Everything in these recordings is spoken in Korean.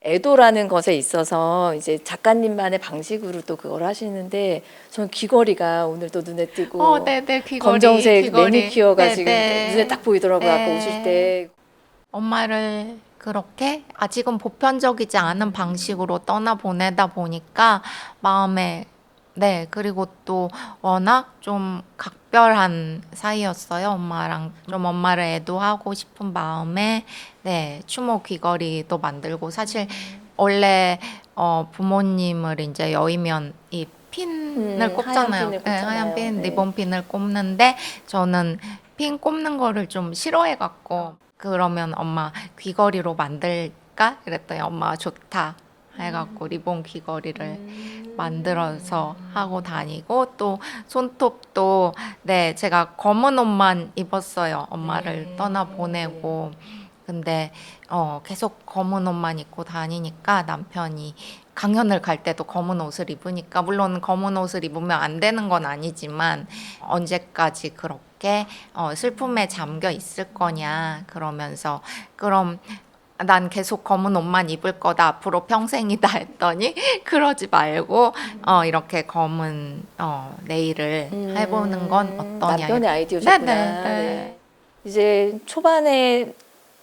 애도라는 것에 있어서 이제 작가님만의 방식으로 또 그걸 하시는데 전 귀걸이가 오늘 또 눈에 띄고 네네, 귀걸이, 검정색 귀걸이. 매니큐어가 네네. 지금 눈에 딱 보이더라고요. 아까 네. 오실 때. 엄마를 그렇게 아직은 보편적이지 않은 방식으로 떠나보내다 보니까 마음에, 네, 그리고 또 워낙 좀 각별한 사이였어요. 엄마랑 좀 엄마를 애도하고 싶은 마음에, 네, 추모 귀걸이도 만들고, 사실 원래 부모님을 이제 여의면 이 핀을 하얀 꼽잖아요. 핀을 네, 하얀 꽂잖아요. 핀, 네. 리본 핀을 꼽는데 저는 핀 꼽는 거를 좀 싫어해갖고, 그러면 엄마 귀걸이로 만들까? 그랬더니 엄마가 좋다 해갖고 리본 귀걸이를 만들어서 하고 다니고, 또 손톱도, 네, 제가 검은 옷만 입었어요. 엄마를 떠나보내고. 근데 계속 검은 옷만 입고 다니니까 남편이 강연을 갈 때도 검은 옷을 입으니까, 물론 검은 옷을 입으면 안 되는 건 아니지만 언제까지 그렇게 슬픔에 잠겨 있을 거냐 그러면서, 그럼 난 계속 검은 옷만 입을 거다 앞으로 평생이다 했더니 그러지 말고 이렇게 검은 네일을 해보는 건 어떠냐. 남편의 아이디어셨구나. 네네. 네. 이제 초반에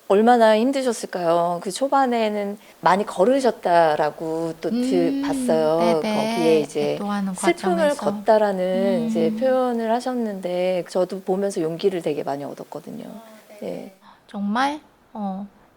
얼마나 힘드셨을까요? 그 초반에는 많이 걸으셨다라고 또 봤어요. 네네. 거기에 이제 애도하는 슬픔을 과정에서. 걷다라는 이제 표현을 하셨는데 저도 보면서 용기를 되게 많이 얻었거든요. 네. 정말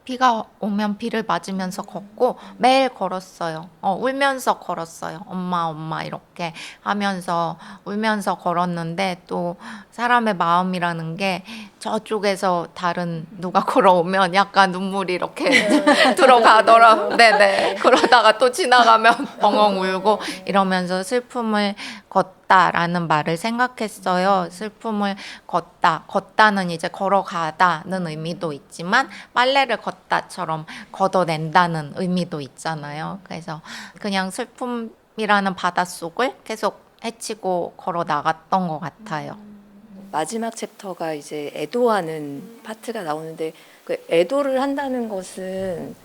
비가 오면 비를 맞으면서 걷고 매일 걸었어요. 울면서 걸었어요. 엄마, 엄마 이렇게 하면서 울면서 걸었는데, 또 사람의 마음이라는 게 저쪽에서 다른 누가 걸어오면 약간 눈물이 이렇게 들어가더라. 네네. 그러다가 또 지나가면 엉엉 울고 이러면서 슬픔을 걷다라는 말을 생각했어요. 슬픔을 걷다는 이제 걸어가다는 의미도 있지만 빨래를 걷다처럼 걷어낸다는 의미도 있잖아요. 그래서 그냥 슬픔이라는 바닷속을 계속 헤치고 걸어 나갔던 것 같아요. 마지막 챕터가 이제 애도하는 파트가 나오는데 그 애도를 한다는 것은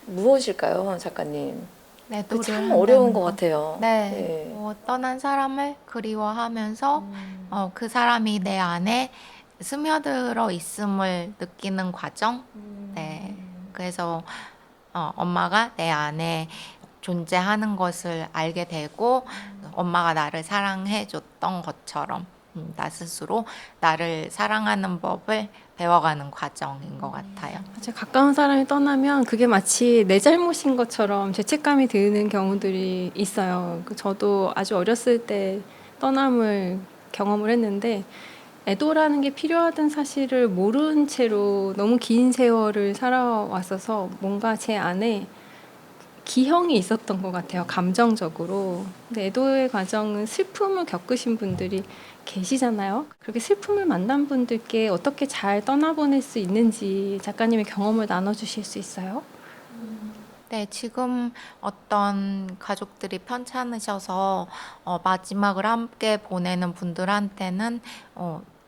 무엇일까요, 작가님? 그 참 어려운 것 같아요. 네. 떠난 사람을 그리워하면서 그 사람이 내 안에 스며들어 있음을 느끼는 과정. 네. 그래서 엄마가 내 안에 존재하는 것을 알게 되고, 엄마가 나를 사랑해 줬던 것처럼 나 스스로 나를 사랑하는 법을 배워가는 과정인 것 같아요. 맞아요. 가까운 사람이 떠나면 그게 마치 내 잘못인 것처럼 죄책감이 드는 경우들이 있어요. 저도 아주 어렸을 때 떠남을 경험을 했는데, 애도라는 게 필요하다는 사실을 모른 채로 너무 긴 세월을 살아왔어서 뭔가 제 안에 기형이 있었던 것 같아요, 감정적으로. 근데 애도의 과정은 슬픔을 겪으신 분들이 계시잖아요. 그렇게 슬픔을 만난 분들께 어떻게 잘 떠나보낼 수 있는지 작가님의 경험을 나눠주실 수 있어요? 네, 지금 어떤 가족들이 편찮으셔서 마지막을 함께 보내는 분들한테는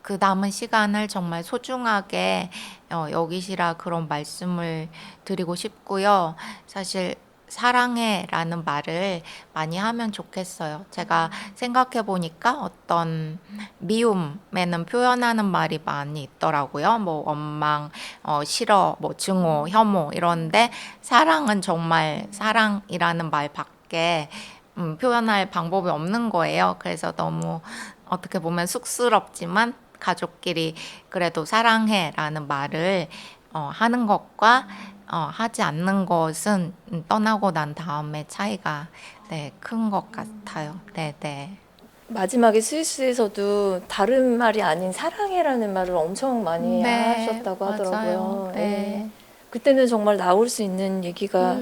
그 남은 시간을 정말 소중하게 여기시라 그런 말씀을 드리고 싶고요. 사실 사랑해라는 말을 많이 하면 좋겠어요. 제가 생각해 보니까 어떤 미움에는 표현하는 말이 많이 있더라고요. 뭐 원망, 싫어, 뭐 증오, 혐오 이런데, 사랑은 정말 사랑이라는 말밖에 표현할 방법이 없는 거예요. 그래서 너무 어떻게 보면 쑥스럽지만 가족끼리 그래도 사랑해라는 말을 하는 것과 하지 않는 것은 떠나고 난 다음에 차이가, 네, 큰 것 같아요. 네네. 마지막에 스위스에서도 다른 말이 아닌 사랑해라는 말을 엄청 많이 네, 하셨다고 맞아요. 하더라고요. 네. 예. 그때는 정말 나올 수 있는 얘기가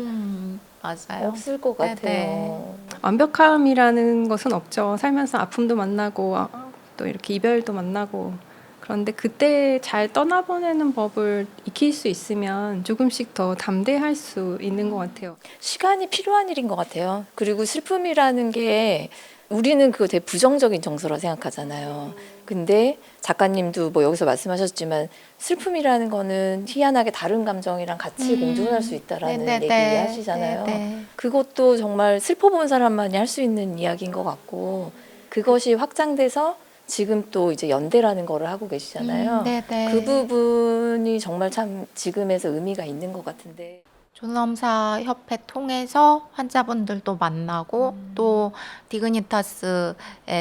맞아요. 없을 것 네, 같아요. 완벽함이라는 것은 없죠. 살면서 아픔도 만나고 또 이렇게 이별도 만나고. 그런데 그때 잘 떠나보내는 법을 익힐 수 있으면 조금씩 더 담대할 수 있는 것 같아요. 시간이 필요한 일인 것 같아요. 그리고 슬픔이라는 게 우리는 그거 되게 부정적인 정서라 생각하잖아요. 근데 작가님도 뭐 여기서 말씀하셨지만 슬픔이라는 거는 희한하게 다른 감정이랑 같이 공존할 수 있다라는 얘기 하시잖아요. 그것도 정말 슬퍼본 사람만이 할 수 있는 이야기인 것 같고 그것이 확장돼서 지금 또 이제 연대라는 거를 하고 계시잖아요. 그 부분이 정말 참 지금에서 의미가 있는 것 같은데. 존엄사 협회 통해서 환자분들도 만나고 또 디그니타스의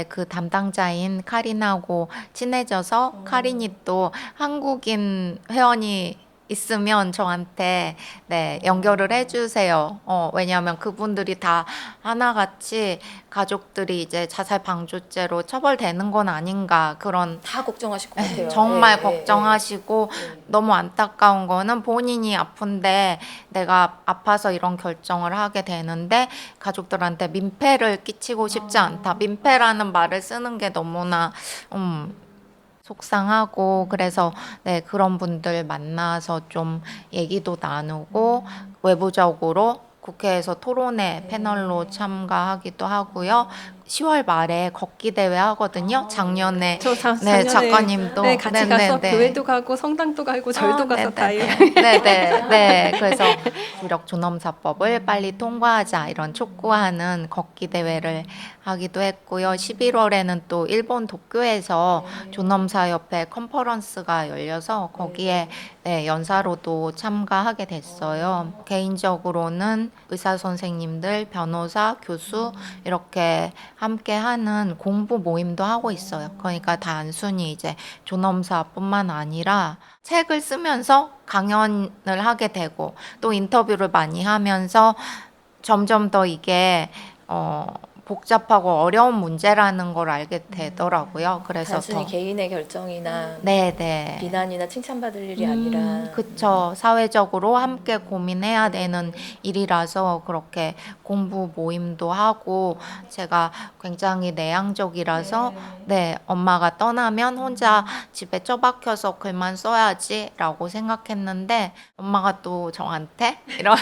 그 담당자인 카린하고 친해져서 카린이 또 한국인 회원이 있으면 저한테 네, 연결을 해주세요. 왜냐하면 그분들이 다 하나같이 가족들이 이제 자살 방조죄로 처벌되는 건 아닌가 그런 다 걱정하실 것 같아요. 정말 예, 걱정하시고 너무 안타까운 거는 본인이 아픈데 내가 아파서 이런 결정을 하게 되는데 가족들한테 민폐를 끼치고 싶지 않다. 민폐라는 말을 쓰는 게 너무나 속상하고 그래서 네, 그런 분들 만나서 좀 얘기도 나누고 외부적으로 국회에서 토론회 패널로 참가하기도 하고요. 10월 말에 걷기 대회 하거든요. 작년에 저 네, 작년에 작가님도 네, 같이 가서 네. 교회도 가고 성당도 가고 절도 가서 다 네. 그래서 무력 존엄사법을 빨리 통과하자 이런 촉구하는 걷기 대회를 하기도 했고요. 11월에는 또 일본 도쿄에서 존엄사협회 컨퍼런스가 열려서 거기에 네, 연사로도 참가하게 됐어요. 개인적으로는 의사 선생님들, 변호사, 교수 이렇게 함께하는 공부 모임도 하고 있어요. 그러니까 단순히 이제 존엄사뿐만 아니라 책을 쓰면서 강연을 하게 되고 또 인터뷰를 많이 하면서 점점 더 이게 복잡하고 어려운 문제라는 걸 알게 되더라고요. 그래서 단순히 더 개인의 결정이나 네. 비난이나 칭찬받을 일이 아니라 그쵸. 사회적으로 함께 고민해야 되는 일이라서 그렇게 공부 모임도 하고 제가 굉장히 내향적이라서 네, 엄마가 떠나면 혼자 집에 처박혀서 글만 써야지라고 생각했는데 엄마가 또 저한테 이런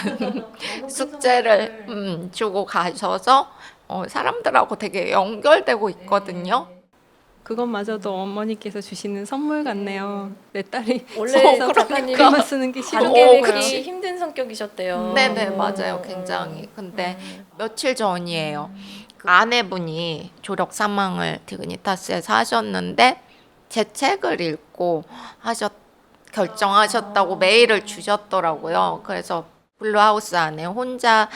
숙제를 주고 가셔서 사람들하고 되게 연결되고 있거든요. 그것마저도 어머니께서 주시는 선물 같네요. 내 딸이 원래 그래서 작가님이 글만 쓰는 게 싫어. 관계 맺기 그치. 힘든 성격이셨대요. 네네 맞아요 굉장히 근데 며칠 전이에요 그 아내분이 조력 사망을 디그니타스에서 하셨는데 제 책을 읽고 결정하셨다고 메일을 주셨더라고요 그래서 블루하우스 안에 혼자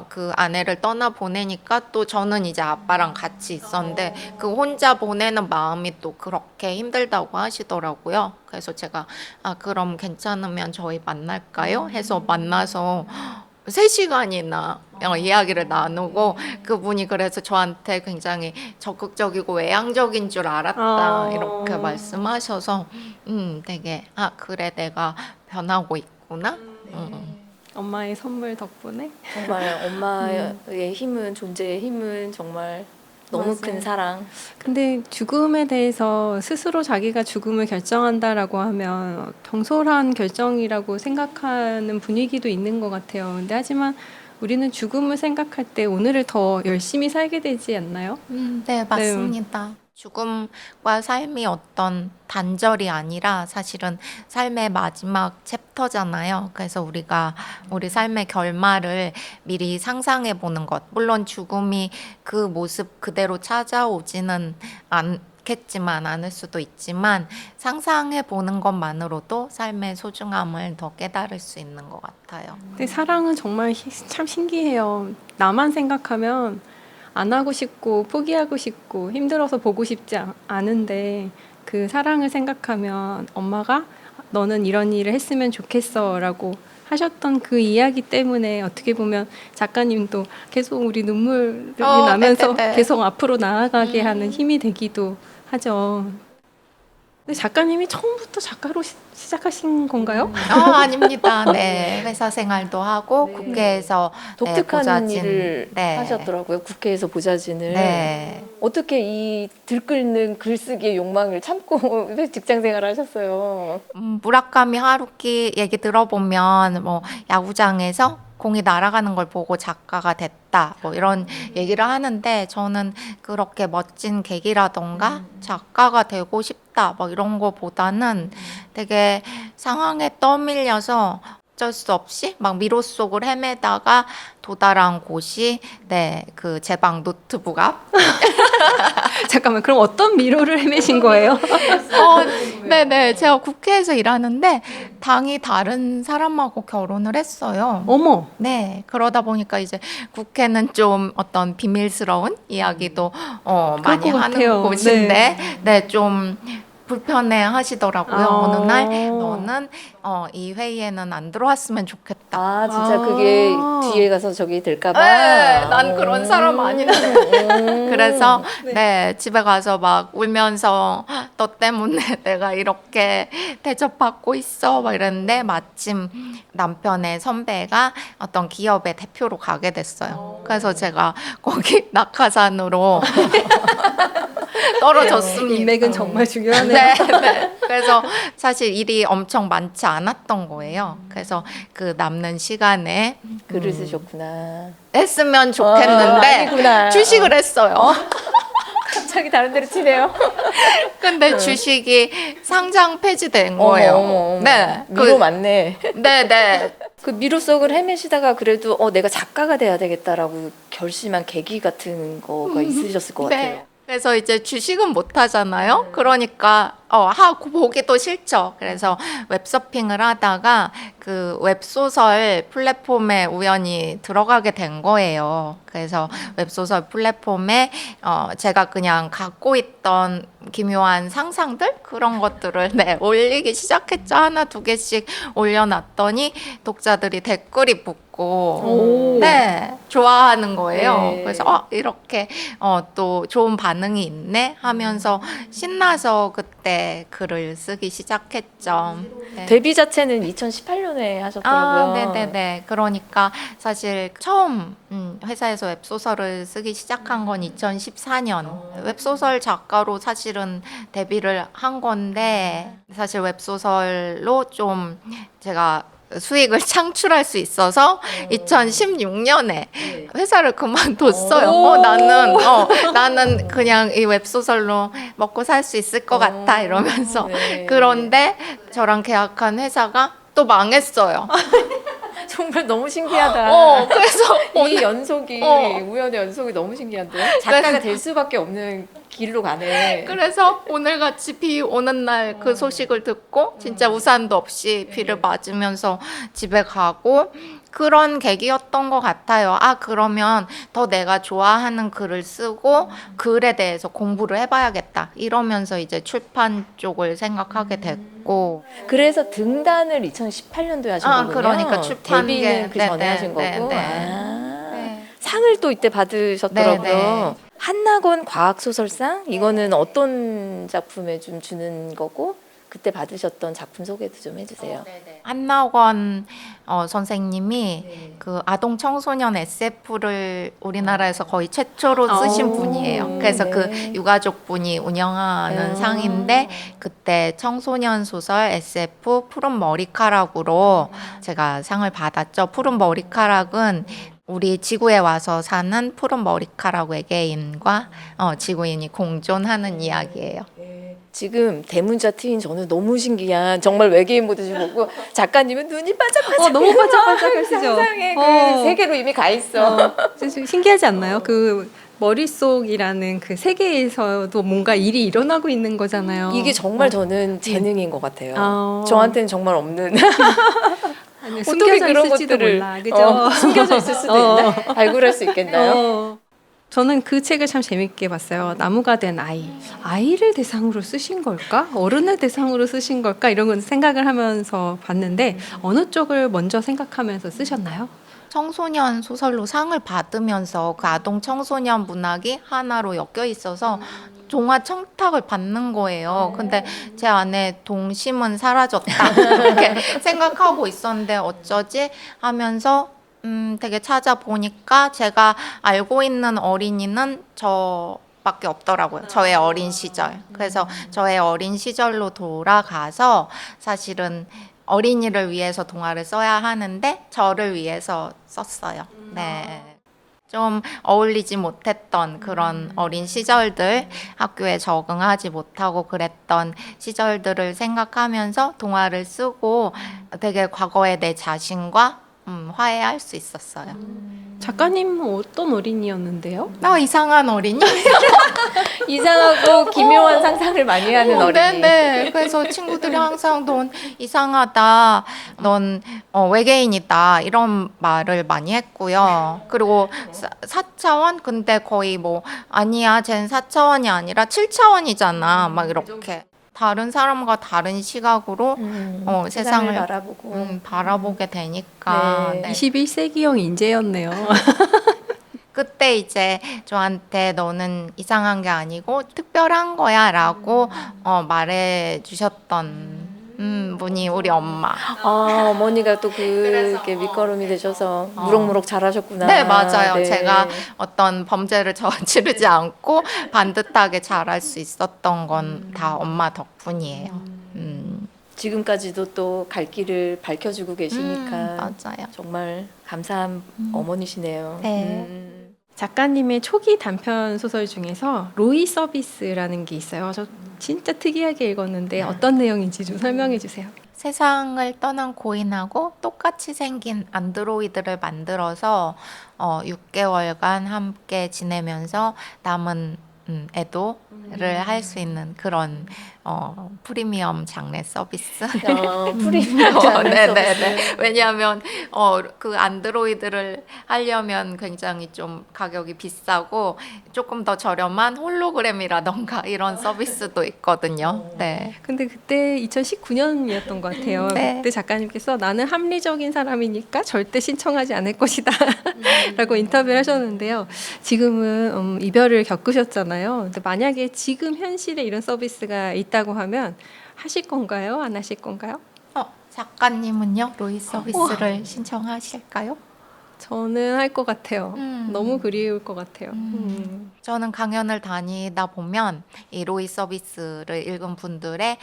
그 아내를 떠나 보내니까 또 저는 이제 아빠랑 같이 있었는데 그 혼자 보내는 마음이 또 그렇게 힘들다고 하시더라고요. 그래서 제가 그럼 괜찮으면 저희 만날까요? 해서 만나서 3시간이나 이야기를 나누고 그분이 그래서 저한테 굉장히 적극적이고 외향적인 줄 알았다 이렇게 말씀하셔서 되게 그래 내가 변하고 있구나. 엄마의 선물 덕분에 정말 엄마의 힘은 존재의 힘은 정말 너무 맞아요. 큰 사랑. 근데 죽음에 대해서 스스로 자기가 죽음을 결정한다라고 하면 경솔한 결정이라고 생각하는 분위기도 있는 것 같아요. 근데 하지만 우리는 죽음을 생각할 때 오늘을 더 열심히 살게 되지 않나요? 네, 맞습니다. 죽음과 삶이 어떤 단절이 아니라 사실은 삶의 마지막 챕터잖아요. 그래서 우리가 우리 삶의 결말을 미리 상상해 보는 것. 물론 죽음이 그 모습 그대로 찾아오지는 않겠지만 않을 수도 있지만 상상해 보는 것만으로도 삶의 소중함을 더 깨달을 수 있는 것 같아요. 근데 사랑은 정말 참 신기해요. 나만 생각하면 안 하고 싶고 포기하고 싶고 힘들어서 보고 싶지 않은데 그 사랑을 생각하면 엄마가 너는 이런 일을 했으면 좋겠어 라고 하셨던 그 이야기 때문에 어떻게 보면 작가님도 계속 우리 눈물이 나면서 네네네. 계속 앞으로 나아가게 하는 힘이 되기도 하죠. 근데 작가님이 처음부터 작가로 시작하신 건가요? 아닙니다. 네, 회사 생활도 하고 국회에서 독특한 보좌진. 일을 네. 하셨더라고요. 국회에서 보좌진을. 네. 어떻게 이 들끓는 글쓰기의 욕망을 참고 직장 생활을 하셨어요? 무라카미 하루키 얘기 들어보면 뭐 야구장에서 공이 날아가는 걸 보고 작가가 됐다 뭐 이런 얘기를 하는데 저는 그렇게 멋진 계기라던가 작가가 되고 싶다 뭐 이런 거보다는 되게 상황에 떠밀려서 어쩔 수 없이 막 미로 속을 헤매다가 도달한 곳이 그 제 방 노트북 앞. 잠깐만, 그럼 어떤 미로를 헤매신 거예요? 네네. 제가 국회에서 일하는데 당이 다른 사람하고 결혼을 했어요. 어머. 네. 그러다 보니까 이제 국회는 좀 어떤 비밀스러운 이야기도 많이 것 하는 같아요. 곳인데 좀 불편해 하시더라고요. 어느 날 너는 이 회의에는 안 들어왔으면 좋겠다. 아, 진짜 그게 뒤에 가서 저기 될까봐. 네, 난 그런 사람 아닌데. 그래서 집에 가서 막 울면서 너 때문에 내가 이렇게 대접받고 있어 막 이랬는데 마침 남편의 선배가 어떤 기업의 대표로 가게 됐어요. 그래서 제가 거기 낙하산으로 떨어졌습니다. 인맥은 정말 중요하네요. 네. 그래서 사실 일이 엄청 많지 않았던 거예요. 그래서 그 남는 시간에 글을 쓰셨구나. 했으면 좋겠는데 아니구나. 주식을 했어요. 갑자기 다른 데로 튀네요. 근데 주식이 상장 폐지된 거예요. 어머. 네. 미로 맞네. 네. 그 미로 속을 헤매시다가 그래도 내가 작가가 돼야 되겠다라고 결심한 계기 같은 거가 있으셨을 것 같아요. 그래서 이제 주식은 못 하잖아요. 그러니까 하고 보기도 싫죠. 그래서 웹서핑을 하다가 그 웹소설 플랫폼에 우연히 들어가게 된 거예요. 그래서 웹소설 플랫폼에 제가 그냥 갖고 있던 기묘한 상상들 그런 것들을 올리기 시작했죠. 하나 두 개씩 올려놨더니 독자들이 댓글이 붙고 좋아하는 거예요. 네. 그래서 이렇게 또 좋은 반응이 있네 하면서 신나서 그때 글을 쓰기 시작했죠. 네. 데뷔 자체는 2018년에 하셨더라고요. 네네네. 그러니까 사실 처음 회사에서 웹소설을 쓰기 시작한 건 2014년. 웹소설 작가로 사실은 데뷔를 한 건데 사실 웹소설로 좀 제가 수익을 창출할 수 있어서 2016년에 회사를 그만뒀어요. 나는 그냥 이 웹소설로 먹고 살 수 있을 것 같아 이러면서 네. 그런데 저랑 계약한 회사가 또 망했어요. 정말 너무 신기하다. 그래서 이 연속이 우연의 연속이 너무 신기한데 작가가 될 수밖에 없는 길로 가네. 그래서 오늘같이 비 오는 날 그 소식을 듣고 진짜 우산도 없이 비를 맞으면서 집에 가고 그런 계기였던 것 같아요. 그러면 더 내가 좋아하는 글을 쓰고 글에 대해서 공부를 해봐야겠다. 이러면서 이제 출판 쪽을 생각하게 됐고. 그래서 등단을 2018년도에 하신 거군요. 그러니까 출판 데뷔는 그 전에 하신 거고. 상을 또 이때 받으셨더라고요. 한낙원 과학소설상 이거는 어떤 작품에 좀 주는 거고 그때 받으셨던 작품 소개도 좀 해주세요. 한낙원 선생님이 그 아동 청소년 SF를 우리나라에서 거의 최초로 쓰신 분이에요. 그래서 그 유가족 분이 운영하는 상인데 그때 청소년 소설 SF 푸른 머리카락으로 제가 상을 받았죠. 푸른 머리카락은 우리 지구에 와서 사는 푸른 머리카락 외계인과 지구인이 공존하는 이야기예요. 지금 대문자 트인 저는 너무 신기한 정말 외계인 보듯이 보고 작가님은 눈이 반짝반짝 너무 반짝반짝하시죠? 상상의 그 세계로 이미 가 있어. 신기하지 않나요? 그 머릿속이라는 그 세계에서도 뭔가 일이 일어나고 있는 거잖아요. 이게 정말 저는 재능인 것 같아요. 저한테는 정말 없는. 아니, 어떻게 숨겨져 그런 있을지도 것들을 몰라, 그죠? 숨겨져 있을 수도 있나? 발굴할 수 있겠나요? 저는 그 책을 참 재밌게 봤어요. 나무가 된 아이. 아이를 대상으로 쓰신 걸까? 어른을 대상으로 쓰신 걸까? 이런 건 생각을 하면서 봤는데 어느 쪽을 먼저 생각하면서 쓰셨나요? 청소년 소설로 상을 받으면서 그 아동 청소년 문학이 하나로 엮여 있어서 종합 청탁을 받는 거예요. 근데 제 안에 동심은 사라졌다 이렇게 생각하고 있었는데 어쩌지 하면서 되게 찾아보니까 제가 알고 있는 어린이는 저밖에 없더라고요. 저의 어린 시절. 그래서 저의 어린 시절로 돌아가서 사실은 어린이를 위해서 동화를 써야 하는데 저를 위해서 썼어요. 네. 좀 어울리지 못했던 그런 어린 시절들, 학교에 적응하지 못하고 그랬던 시절들을 생각하면서 동화를 쓰고 되게 과거의 내 자신과 화해할 수 있었어요. 작가님은 어떤 어린이였는데요? 나 이상한 어린이? 이상하고 기묘한 상상을 많이 하는 어린이. 네. 그래서 친구들이 항상 넌 이상하다, 넌 외계인이다 이런 말을 많이 했고요. 그리고 4차원? 근데 거의 뭐 아니야, 쟨 4차원이 아니라 7차원이잖아. 막 이렇게 다른 사람과 다른 시각으로 세상을 세상을 바라보고. 바라보게 되니까 네. 네. 21세기형 인재였네요. 그때 이제 저한테 너는 이상한 게 아니고 특별한 거야 라고 말해 주셨던 분이 우리 엄마. 어머니가 또 그게 밑거름이 되셔서 무럭무럭 잘하셨구나. 네, 맞아요. 네. 제가 어떤 범죄를 저지르지 않고 반듯하게 잘할 수 있었던 건 다 엄마 덕분이에요. 지금까지도 또 갈 길을 밝혀주고 계시니까 맞아요. 정말 감사한 어머니시네요. 네. 작가님의 초기 단편 소설 중에서 로이 서비스라는 게 있어요. 저 진짜 특이하게 읽었는데 어떤 내용인지 좀 설명해 주세요. 세상을 떠난 고인하고 똑같이 생긴 안드로이드를 만들어서 6개월간 함께 지내면서 남은 애도를 할 수 있는 그런 프리미엄 장르 서비스. 프리미엄 장르 네네네. 서비스. 왜냐하면 그 안드로이드를 하려면 굉장히 좀 가격이 비싸고 조금 더 저렴한 홀로그램이라던가 이런 서비스도 있거든요. 네. 근데 그때 2019년이었던 것 같아요. 네. 그때 작가님께서 나는 합리적인 사람이니까 절대 신청하지 않을 것이다 라고 인터뷰를 하셨는데요. 지금은 이별을 겪으셨잖아요. 근데 만약에 지금 현실에 이런 서비스가 있다고 하면 하실 건가요? 안 하실 건가요? 작가님은요? 로이 서비스를 신청하실까요? 저는 할 것 같아요. 음. 너무 그리울 것 같아요. 저는 강연을 다니다 보면 이 로이 서비스를 읽은 분들의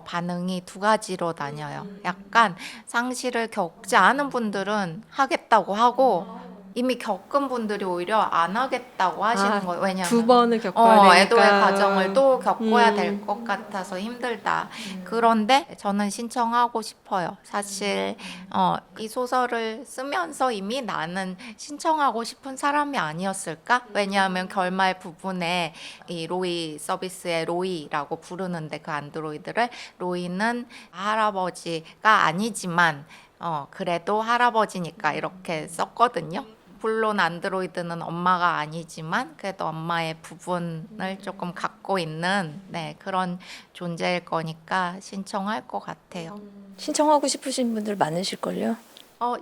반응이 두 가지로 나뉘어요. 약간 상실을 겪지 않은 분들은 하겠다고 하고 이미 겪은 분들이 오히려 안 하겠다고 하시는 거예요. 왜냐하면 두 번을 겪어야 되니까. 애도의 과정을 또 겪어야 될 것 같아서 힘들다. 그런데 저는 신청하고 싶어요. 사실 이 소설을 쓰면서 이미 나는 신청하고 싶은 사람이 아니었을까? 왜냐하면 결말 부분에 이 로이 서비스의 로이라고 부르는데 그 안드로이드를 로이는 할아버지가 아니지만 그래도 할아버지니까 이렇게 썼거든요. 물론 안드로이드는 엄마가 아니지만 그래도 엄마의 부분을 조금 갖고 있는 그런 존재일 거니까 신청할 것 같아요. 신청하고 싶으신 분들 많으실걸요?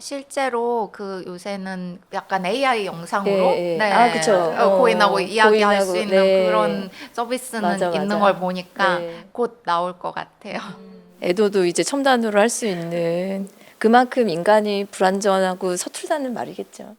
실제로 그 요새는 약간 AI 영상으로 예, 예. 그쵸. 고인하고 이야기할 수 고인하고, 있는 네. 그런 서비스는 맞아, 있는 맞아. 걸 보니까 네. 곧 나올 것 같아요. 애도도 이제 첨단으로 할 수 있는 그만큼 인간이 불완전하고 서툴다는 말이겠죠.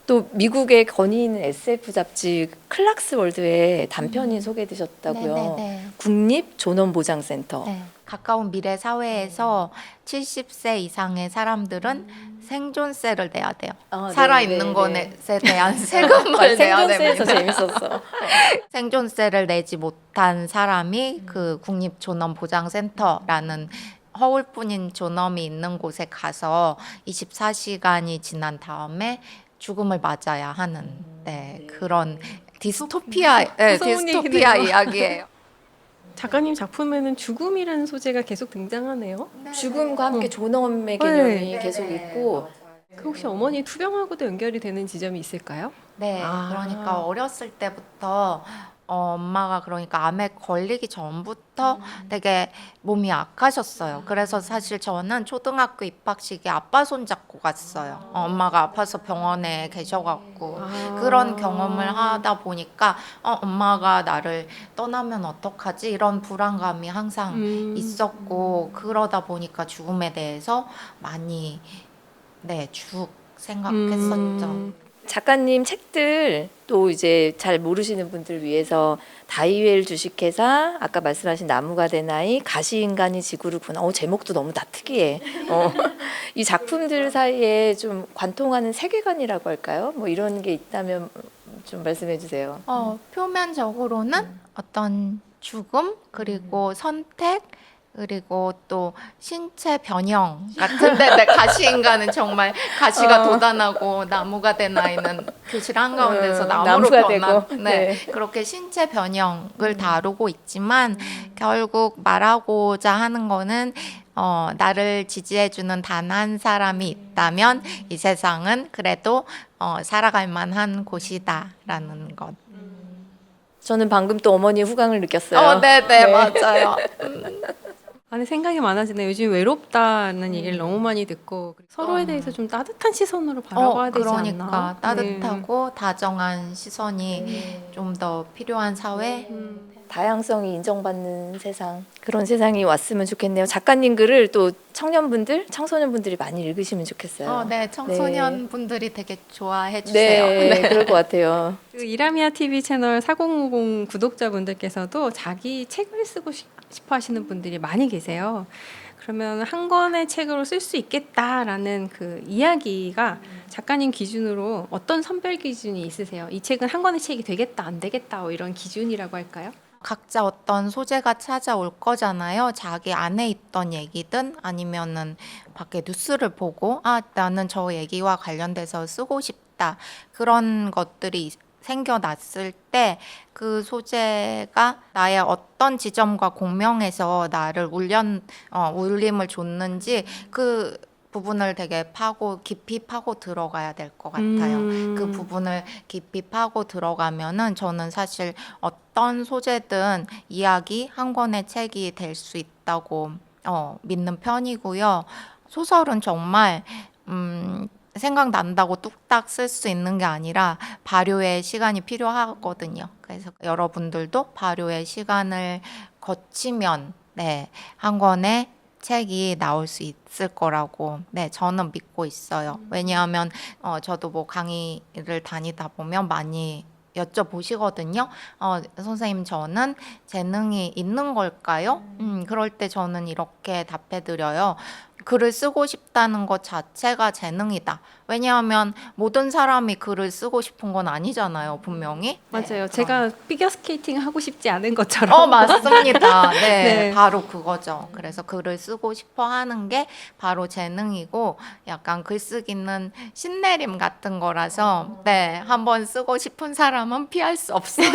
또 미국의 권위 있는 SF 잡지 클락스 월드에 단편이 소개되셨다고요. 네네네. 국립존엄보장센터. 네. 가까운 미래 사회에서 70세 이상의 사람들은 생존세를 내야 돼요. 살아있는 것에 대한 세금을 내야 생존세에서 됩니다. 재밌었어. 생존세를 내지 못한 사람이 그 국립존엄보장센터라는 허울뿐인 존엄이 있는 곳에 가서 24시간이 지난 다음에 죽음을 맞아야 하는 그런 디스토피아 무서운 디스토피아 얘기네요. 이야기예요. 작가님 작품에는 죽음이라는 소재가 계속 등장하네요. 죽음과 함께 존엄의 개념이 네. 계속 있고 그 혹시 어머니 투병하고도 연결이 되는 지점이 있을까요? 네, 아. 그러니까 어렸을 때부터 엄마가 그러니까 암에 걸리기 전부터 되게 몸이 약하셨어요. 그래서 사실 저는 초등학교 입학식에 아빠 손잡고 갔어요. 엄마가 아파서 병원에 계셔갖고 그런 경험을 하다 보니까 엄마가 나를 떠나면 어떡하지? 이런 불안감이 항상 있었고 그러다 보니까 죽음에 대해서 많이 쭉 생각했었죠. 작가님 책들 또 이제 잘 모르시는 분들 위해서 다이웰 주식회사, 아까 말씀하신 나무가 된 아이, 가시인간이 지구를 구나. 제목도 너무 다 특이해. 이 작품들 사이에 좀 관통하는 세계관이라고 할까요? 뭐 이런 게 있다면 좀 말씀해 주세요. 표면적으로는 어떤 죽음 그리고 선택 그리고 또 신체 변형 같은데 내 가시인간은 정말 가시가 돋아나고 나무가 된 아이는 교실 한가운데서 나무로 나무가 변한 되고. 네, 네. 그렇게 신체 변형을 다루고 있지만 결국 말하고자 하는 거는 나를 지지해주는 단 한 사람이 있다면 이 세상은 그래도 살아갈 만한 곳이다라는 것. 저는 방금 또 어머니의 후광을 느꼈어요. 네네 네. 맞아요. 아니 생각이 많아지네요. 요즘 외롭다는 얘기를 너무 많이 듣고 서로에 대해서 좀 따뜻한 시선으로 바라봐야 되지 그러니까 않나? 따뜻하고 다정한 시선이 좀 더 필요한 사회. 다양성이 인정받는 세상, 그런 세상이 왔으면 좋겠네요. 작가님 글을 또 청년분들, 청소년분들이 많이 읽으시면 좋겠어요. 네, 청소년 분들이 되게 좋아해 주세요. 네, 그럴 것 같아요. 그 이라미아 TV 채널 4050 구독자분들께서도 자기 책을 쓰고 싶어 하시는 분들이 많이 계세요. 그러면 한 권의 책으로 쓸 수 있겠다라는 그 이야기가 작가님 기준으로 어떤 선별 기준이 있으세요? 이 책은 한 권의 책이 되겠다, 안 되겠다, 이런 기준이라고 할까요? 각자 어떤 소재가 찾아올 거잖아요. 자기 안에 있던 얘기든 아니면은 밖에 뉴스를 보고 나는 저 얘기와 관련돼서 쓰고 싶다. 그런 것들이 생겨났을 때 그 소재가 나의 어떤 지점과 공명해서 나를 울림을 줬는지 그 부분을 되게 깊이 파고 들어가야 될 것 같아요. 그 부분을 깊이 파고 들어가면은 저는 사실 어떤 소재든 이야기 한 권의 책이 될 수 있다고 믿는 편이고요. 소설은 정말 생각난다고 뚝딱 쓸 수 있는 게 아니라 발효의 시간이 필요하거든요. 그래서 여러분들도 발효의 시간을 거치면 한 권의 책이 나올 수 있을 거라고 저는 믿고 있어요. 왜냐하면 저도 뭐 강의를 다니다 보면 많이 여쭤보시거든요. 선생님, 저는 재능이 있는 걸까요? 그럴 때 저는 이렇게 답해드려요. 글을 쓰고 싶다는 것 자체가 재능이다. 왜냐하면 모든 사람이 글을 쓰고 싶은 건 아니잖아요, 분명히. 맞아요. 제가 피겨스케이팅 하고 싶지 않은 것처럼. 맞습니다. 네. 바로 그거죠. 그래서 글을 쓰고 싶어 하는 게 바로 재능이고 약간 글쓰기는 신내림 같은 거라서 한번 쓰고 싶은 사람은 피할 수 없어요.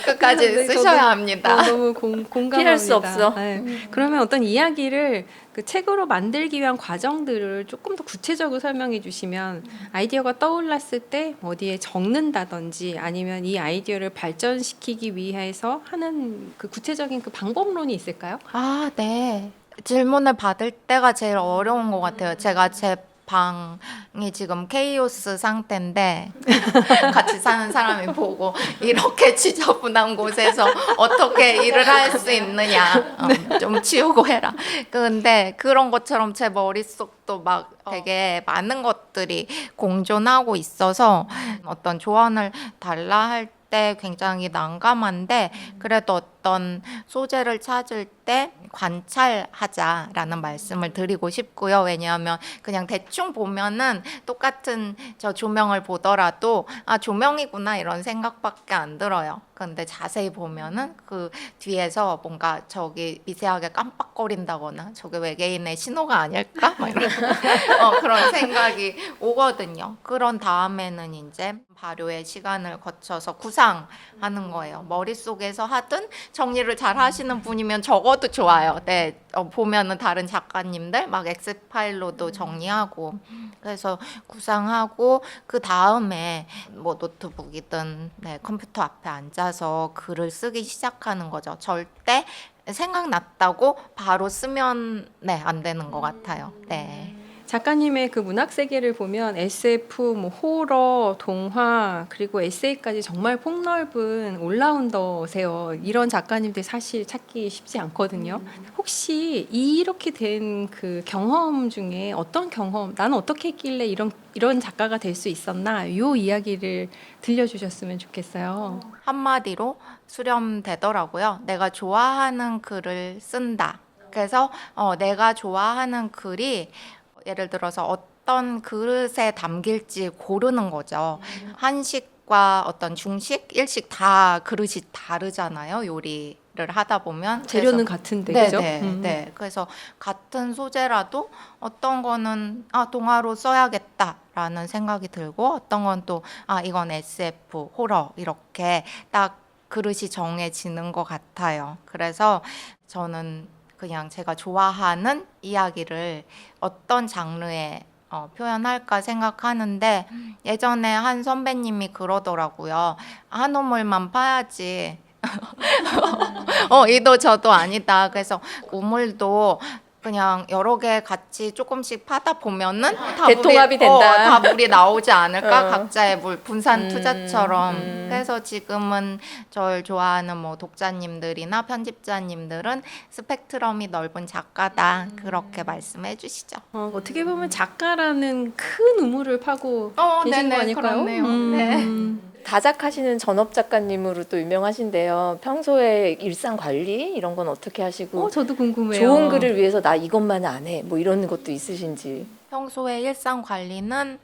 끝까지 네, 쓰셔야 합니다. 너무 공감합니다. 피할 수 없어. 네. 그러면 어떤 이야기를 그 책으로 만들기 위한 과정들을 조금 더 구체적으로 설명해 주시면 아이디어가 떠올랐을 때 어디에 적는다든지 아니면 이 아이디어를 발전시키기 위해서 하는 그 구체적인 그 방법론이 있을까요? 네. 질문을 받을 때가 제일 어려운 것 같아요. 제가 제 방이 지금 케이오스 상태인데 같이 사는 사람이 보고 이렇게 지저분한 곳에서 어떻게 일을 할 수 있느냐, 좀 치우고 해라. 근데 그런 것처럼 제 머릿속도 막 되게 많은 것들이 공존하고 있어서 어떤 조언을 달라 할 때 굉장히 난감한데 그래도 어떤 소재를 찾을 때 관찰하자라는 말씀을 드리고 싶고요. 왜냐하면 그냥 대충 보면은 똑같은 저 조명을 보더라도 조명이구나 이런 생각밖에 안 들어요. 근데 자세히 보면은 그 뒤에서 뭔가 저기 미세하게 깜빡거린다거나 저게 외계인의 신호가 아닐까? 막 이런 그런 생각이 오거든요. 그런 다음에는 이제 발효의 시간을 거쳐서 구상하는 거예요. 머릿속에서 하든 정리를 잘 하시는 분이면 적어도 좋아요. 보면은 다른 작가님들 막 엑셀파일로도 정리하고 그래서 구상하고 그 다음에 뭐 노트북이든 컴퓨터 앞에 앉아서 글을 쓰기 시작하는 거죠. 절대 생각났다고 바로 쓰면 안 되는 것 같아요. 작가님의 그 문학 세계를 보면 SF, 뭐 호러, 동화 그리고 에세이까지 정말 폭넓은 올라운더세요. 이런 작가님들 사실 찾기 쉽지 않거든요. 혹시 이렇게 된 그 경험 중에 어떤 경험, 나는 어떻게 했길래 이런 작가가 될 수 있었나? 이 이야기를 들려주셨으면 좋겠어요. 한마디로 수렴되더라고요. 내가 좋아하는 글을 쓴다. 그래서 내가 좋아하는 글이 예를 들어서 어떤 그릇에 담길지 고르는 거죠. 한식과 어떤 중식, 일식 다 그릇이 다르잖아요. 요리를 하다 보면. 재료는 그래서 같은데, 네, 그죠? 네, 네. 그래서 같은 소재라도 어떤 거는 동화로 써야겠다라는 생각이 들고 어떤 건 또 이건 SF, 호러 이렇게 딱 그릇이 정해지는 것 같아요. 그래서 저는 그냥 제가 좋아하는 이야기를 어떤 장르에 표현할까 생각하는데 예전에 한 선배님이 그러더라고요. 한 우물만 파야지. 이도 저도 아니다. 그래서 우물도 그냥 여러 개 같이 조금씩 파다 보면은 다 대통합이 된다. 다 물이 나오지 않을까? 어. 각자의 물 분산 투자처럼. 음. 그래서 지금은 저를 좋아하는 뭐 독자님들이나 편집자님들은 스펙트럼이 넓은 작가다 그렇게 말씀해 주시죠. 어떻게 보면 작가라는 큰 우물을 파고 계신 거 네네, 아닐까요? 그렇네요. 네. 다작하시는 전업 작가님으로 또 유명하신데요. 평소에 일상 관리 이런 건 어떻게 하시고 저도 궁금해요. 좋은 글을 위해서 나 이것만 안 해. 뭐 이런 것도 있으신지. 평소에 일상 관리는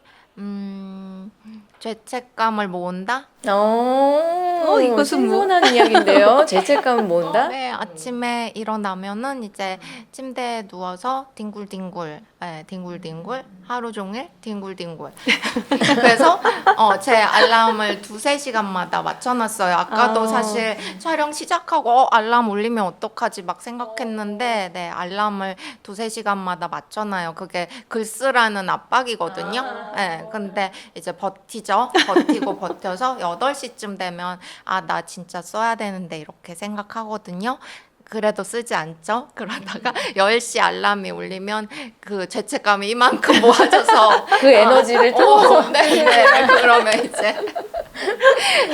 죄책감을 모은다? 이것은 뭐? 신선한 이야기인데요. 죄책감을 모은다? 네, 아침에 일어나면은 이제 침대에 누워서 뒹굴뒹굴, 뒹굴뒹굴, 하루 종일 뒹굴뒹굴. 그래서 제 알람을 2-3시간마다 맞춰놨어요. 아까도 사실 촬영 시작하고 알람 울리면 어떡하지 막 생각했는데 네, 알람을 2-3시간마다 맞춰놔요. 그게 글 쓰라는 압박이거든요. 네, 근데 이제 버티고 버텨서 8시쯤 되면 나 진짜 써야 되는데 이렇게 생각하거든요. 그래도 쓰지 않죠. 그러다가 10시 알람이 울리면 그 죄책감이 이만큼 모아져서 그 에너지를 또 네, 그러면 이제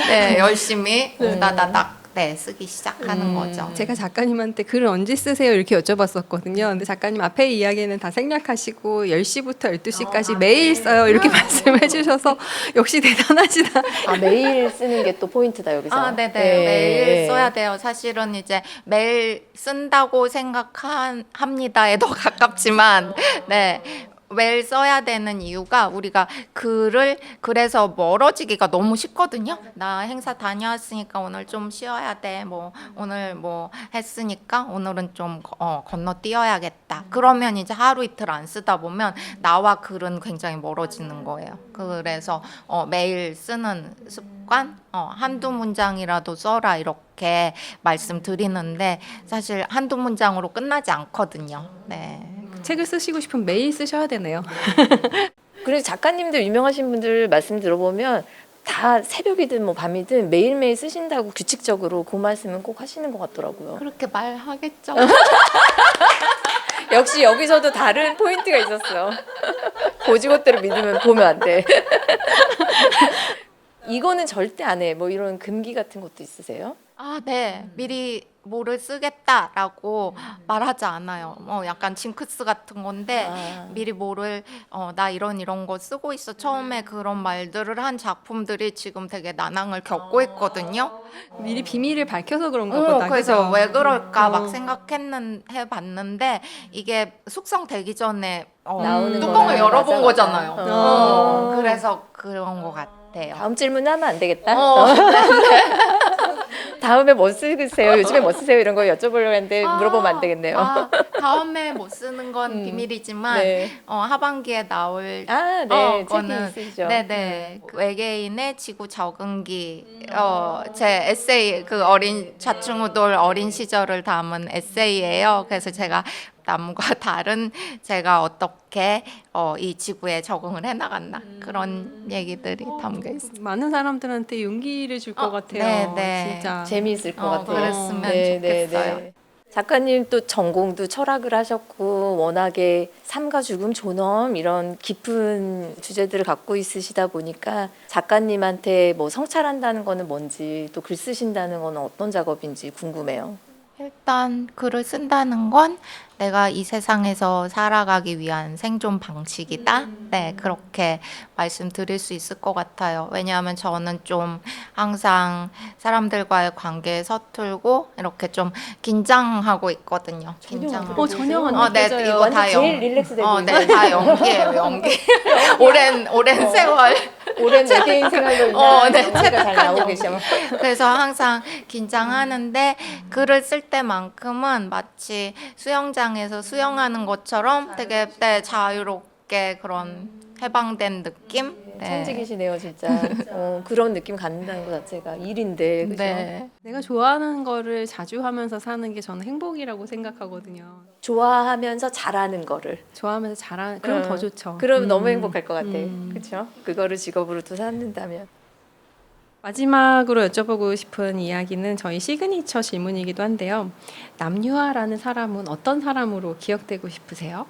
네, 열심히 우다다닥 쓰기 시작하는 거죠. 제가 작가님한테 글을 언제 쓰세요? 이렇게 여쭤봤었거든요. 근데 작가님 앞에 이야기는 다 생략하시고 10시부터 12시까지 매일 써요. 이렇게 말씀해 주셔서 역시 대단하시다. 매일 쓰는 게 또 포인트다 여기서. 네네. 네. 매일 써야 돼요. 사실은 이제 매일 쓴다고 생각합니다에도 가깝지만, 네. 매일 써야 되는 이유가 우리가 그래서 멀어지기가 너무 쉽거든요. 나 행사 다녀왔으니까 오늘 좀 쉬어야 돼. 뭐 오늘 뭐 했으니까 오늘은 좀 건너뛰어야겠다. 그러면 이제 하루 이틀 안 쓰다 보면 나와 글은 굉장히 멀어지는 거예요. 그래서 매일 쓰는 습관, 한두 문장이라도 써라 이렇게 말씀드리는데 사실 한두 문장으로 끝나지 않거든요. 네. 책을 쓰시고 싶으면 매일 쓰셔야 되네요. 그래서 작가님들 유명하신 분들 말씀 들어보면 다 새벽이든 뭐 밤이든 매일매일 쓰신다고 규칙적으로 그 말씀은 꼭 하시는 것 같더라고요. 그렇게 말하겠죠. 역시 여기서도 다른 포인트가 있었어. 고지고대로 믿으면 보면 안 돼. 이거는 절대 안 해. 뭐 이런 금기 같은 것도 있으세요? 네. 미리 뭐를 쓰겠다라고 말하지 않아요. 약간 징크스 같은 건데 미리 뭐를 나 이런 거 쓰고 있어. 처음에 그런 말들을 한 작품들이 지금 되게 난항을 겪고 있거든요. 미리 비밀을 밝혀서 그런가 보다. 그래서 그죠? 왜 그럴까 막 해봤는데 이게 숙성되기 전에 나오는 뚜껑을 거랑 열어본 맞아, 거잖아요. 맞아. 그래서 그런 것 같아요. 다음 질문 하면 안 되겠다. 다음에 뭐 쓰세요? 요즘에 뭐 쓰세요? 이런 거 여쭤보려고 했는데 물어보면 안 되겠네요. 다음에 못 쓰는 건 비밀이지만 네. 하반기에 나올 네. 거는 책이 있으시죠. 네네 그 외계인의 지구 적응기 제 에세이 그 좌충우돌 어린 시절을 담은 에세이예요. 그래서 제가 남과 다른 제가 어떻게 이 지구에 적응을 해나갔나 그런 얘기들이 담겨 있습니다. 많은 사람들한테 용기를 줄 것 같아요. 네. 진짜. 재미있을 것 같아요. 그랬으면 네, 좋겠어요. 네. 작가님 또 전공도 철학을 하셨고 워낙에 삶과 죽음, 존엄 이런 깊은 주제들을 갖고 있으시다 보니까 작가님한테 뭐 성찰한다는 거는 뭔지 또 글 쓰신다는 거는 어떤 작업인지 궁금해요. 일단 글을 쓴다는 건 내가 이 세상에서 살아가기 위한 생존 방식이다. 네, 그렇게 말씀드릴 수 있을 것 같아요. 왜냐하면 저는 좀 항상 사람들과의 관계에 서툴고 이렇게 좀 긴장하고 있거든요. 긴장하고. 전혀 안 네, 느껴져요. 이거 다 제일 릴렉스되고 네, 다 연기예요, 연기. 오랜 세월. 오랜 외계인 생활로 인한 연기가 잘 나오고 계셔. 그래서 항상 긴장하는데 글을 쓸 때만큼은 마치 수영장에서 수영하는 것처럼 되게 자유롭게 그런 해방된 느낌? 천직이시네요, 진짜. 그런 느낌 갖는다는 것 자체가 일인데, 그죠? 네. 내가 좋아하는 거를 자주 하면서 사는 게 저는 행복이라고 생각하거든요. 좋아하면서 잘하는 거를. 좋아하면서 잘하는 그럼 더 좋죠. 그럼 너무 행복할 것 같아. 음. 그렇죠? 그거를 직업으로 또 삼는다면. 마지막으로 여쭤보고 싶은 이야기는 저희 시그니처 질문이기도 한데요. 남유아라는 사람은 어떤 사람으로 기억되고 싶으세요?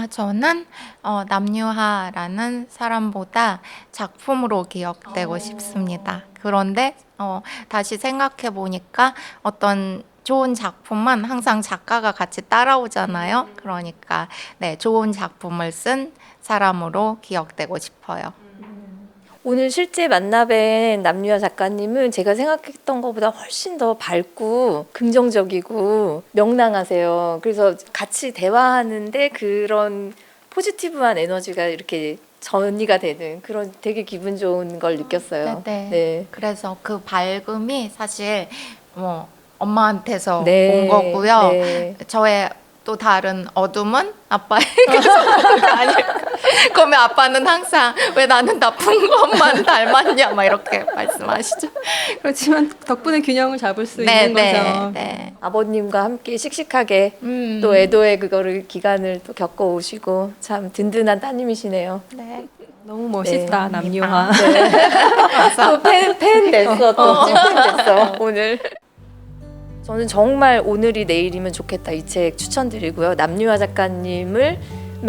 저는 남유하라는 사람보다 작품으로 기억되고 싶습니다. 그런데 다시 생각해 보니까 어떤 좋은 작품은 항상 작가가 같이 따라오잖아요. 그러니까 네, 좋은 작품을 쓴 사람으로 기억되고 싶어요. 오늘 실제 만나뵌 남유아 작가님은 제가 생각했던 것보다 훨씬 더 밝고 긍정적이고 명랑하세요. 그래서 같이 대화하는데 그런 포지티브한 에너지가 이렇게 전이가 되는 그런 되게 기분 좋은 걸 느꼈어요. 네. 네. 그래서 그 밝음이 사실 엄마한테서 네. 온 거고요. 네. 저의 또 다른 어둠은 아빠에게서 온 거 아닐까. 그러면 아빠는 항상 왜 나는 나쁜 것만 닮았냐 막 이렇게 말씀하시죠. 그렇지만 덕분에 균형을 잡을 수 있는 거죠. 네. 아버님과 함께 씩씩하게 음. 또 애도의 그거를 기간을 또 겪어 오시고 참 든든한 따님이시네요. 네. 너무 멋있다, 네. 남유아. 또팬 됐어, 또 찐팬 됐어 오늘. 저는 정말 오늘이 내일이면 좋겠다 이 책 추천드리고요. 남유아 작가님의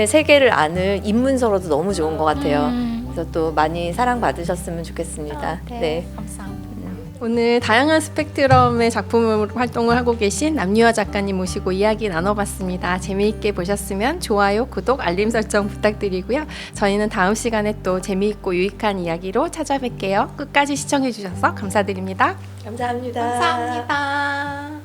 세계를 아는 입문서로도 너무 좋은 것 같아요. 그래서 또 많이 사랑받으셨으면 좋겠습니다. 네. 감사합니다. 오늘 다양한 스펙트럼의 작품으로 활동을 하고 계신 남유아 작가님 모시고 이야기 나눠봤습니다. 재미있게 보셨으면 좋아요, 구독, 알림 설정 부탁드리고요. 저희는 다음 시간에 또 재미있고 유익한 이야기로 찾아뵐게요. 끝까지 시청해주셔서 감사드립니다. 감사합니다. 감사합니다.